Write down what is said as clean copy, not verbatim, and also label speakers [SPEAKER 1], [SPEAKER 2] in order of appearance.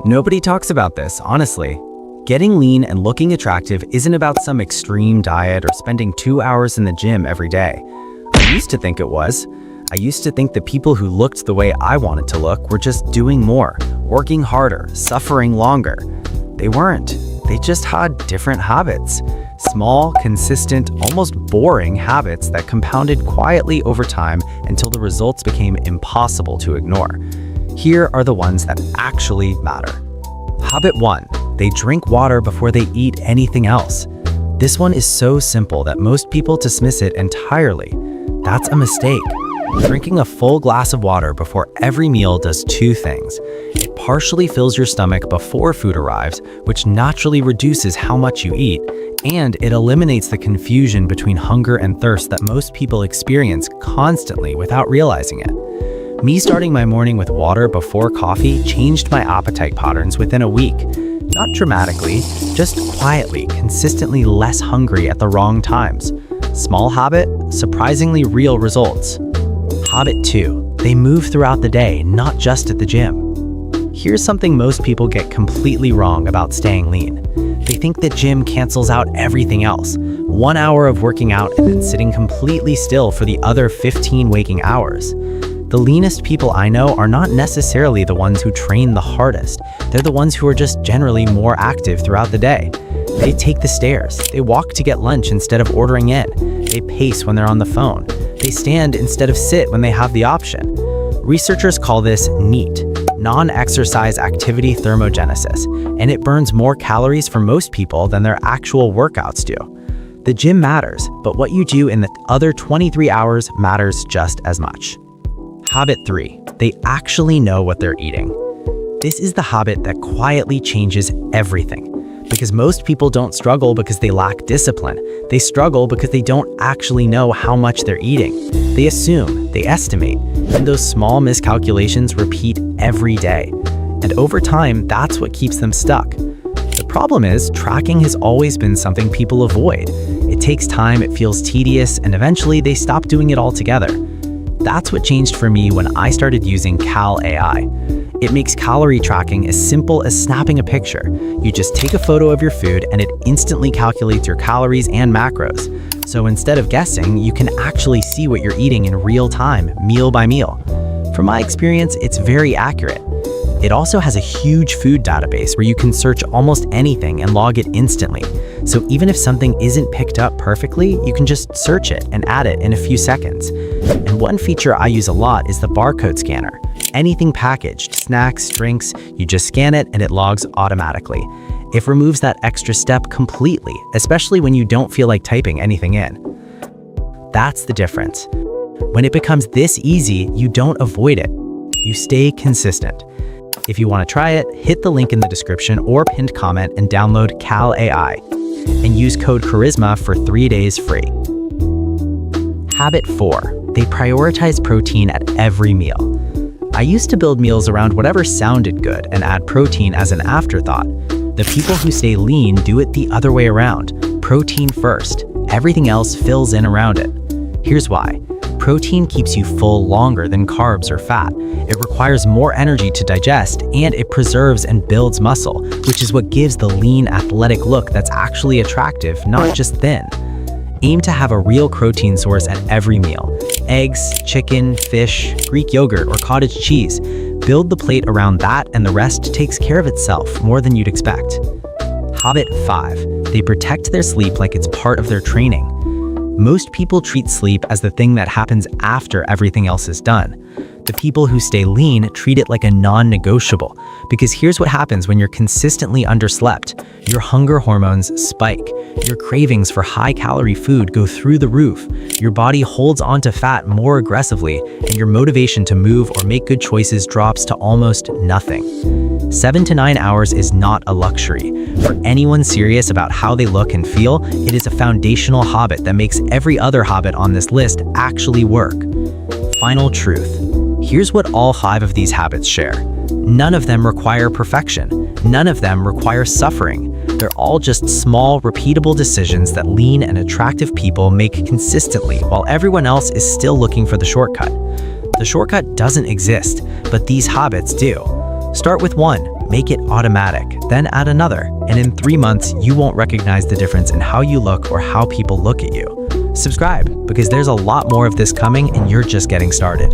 [SPEAKER 1] Nobody talks about this, honestly. Getting lean and looking attractive isn't about some extreme diet or spending 2 hours in the gym every day. I used to think it was. I used to think the people who looked the way I wanted to look were just doing more, working harder, suffering longer. They weren't. They just had different habits. Small, consistent, almost boring habits that compounded quietly over time until the results became impossible to ignore. Here are the ones that actually matter. Habit 1. They drink water before they eat anything else. This one is so simple that most people dismiss it entirely. That's a mistake. Drinking a full glass of water before every meal does two things. It partially fills your stomach before food arrives, which naturally reduces how much you eat, and it eliminates the confusion between hunger and thirst that most people experience constantly without realizing it. Me starting my morning with water before coffee changed my appetite patterns within a week. Not dramatically, just quietly, consistently less hungry at the wrong times. Small habit, surprisingly real results. Habit 2. They move throughout the day, not just at the gym. Here's something most people get completely wrong about staying lean. They think the gym cancels out everything else. 1 hour of working out and then sitting completely still for the other 15 waking hours. The leanest people I know are not necessarily the ones who train the hardest. They're the ones who are just generally more active throughout the day. They take the stairs. They walk to get lunch instead of ordering in. They pace when they're on the phone. They stand instead of sit when they have the option. Researchers call this NEAT, non-exercise activity thermogenesis, and it burns more calories for most people than their actual workouts do. The gym matters, but what you do in the other 23 hours matters just as much. Habit 3. They actually know what they're eating. This is the habit that quietly changes everything. Because most people don't struggle because they lack discipline. They struggle because they don't actually know how much they're eating. They assume, they estimate, and those small miscalculations repeat every day. And over time, that's what keeps them stuck. The problem is, tracking has always been something people avoid. It takes time, it feels tedious, and eventually they stop doing it altogether. That's what changed for me when I started using Cal AI. It makes calorie tracking as simple as snapping a picture. You just take a photo of your food and it instantly calculates your calories and macros. So instead of guessing, you can actually see what you're eating in real time, meal by meal. From my experience, it's very accurate. It also has a huge food database where you can search almost anything and log it instantly. So even if something isn't picked up perfectly, you can just search it and add it in a few seconds. And one feature I use a lot is the barcode scanner. Anything packaged, snacks, drinks, you just scan it and it logs automatically. It removes that extra step completely, especially when you don't feel like typing anything in. That's the difference. When it becomes this easy, you don't avoid it. You stay consistent. If you want to try it, hit the link in the description or pinned comment and download Cal AI and use code Charisma for 3 days free. Habit 4. They prioritize protein at every meal. I used to build meals around whatever sounded good and add protein as an afterthought. The people who stay lean do it the other way around. Protein first. Everything else fills in around it. Here's why. Protein keeps you full longer than carbs or fat. It requires more energy to digest, and it preserves and builds muscle, which is what gives the lean, athletic look that's actually attractive, not just thin. Aim to have a real protein source at every meal. Eggs, chicken, fish, Greek yogurt, or cottage cheese. Build the plate around that, and the rest takes care of itself more than you'd expect. Habit 5. They protect their sleep like it's part of their training. Most people treat sleep as the thing that happens after everything else is done. The people who stay lean treat it like a non-negotiable, because here's what happens when you're consistently underslept. Your hunger hormones spike. Your cravings for high-calorie food go through the roof. Your body holds onto fat more aggressively, and your motivation to move or make good choices drops to almost nothing. 7 to 9 hours is not a luxury. For anyone serious about how they look and feel, it is a foundational habit that makes every other habit on this list actually work. Final truth. Here's what all 5 of these habits share. None of them require perfection. None of them require suffering. They're all just small, repeatable decisions that lean and attractive people make consistently while everyone else is still looking for the shortcut. The shortcut doesn't exist, but these habits do. Start with 1. Make it automatic, then add another, and in 3 months, you won't recognize the difference in how you look or how people look at you. Subscribe, because there's a lot more of this coming and you're just getting started.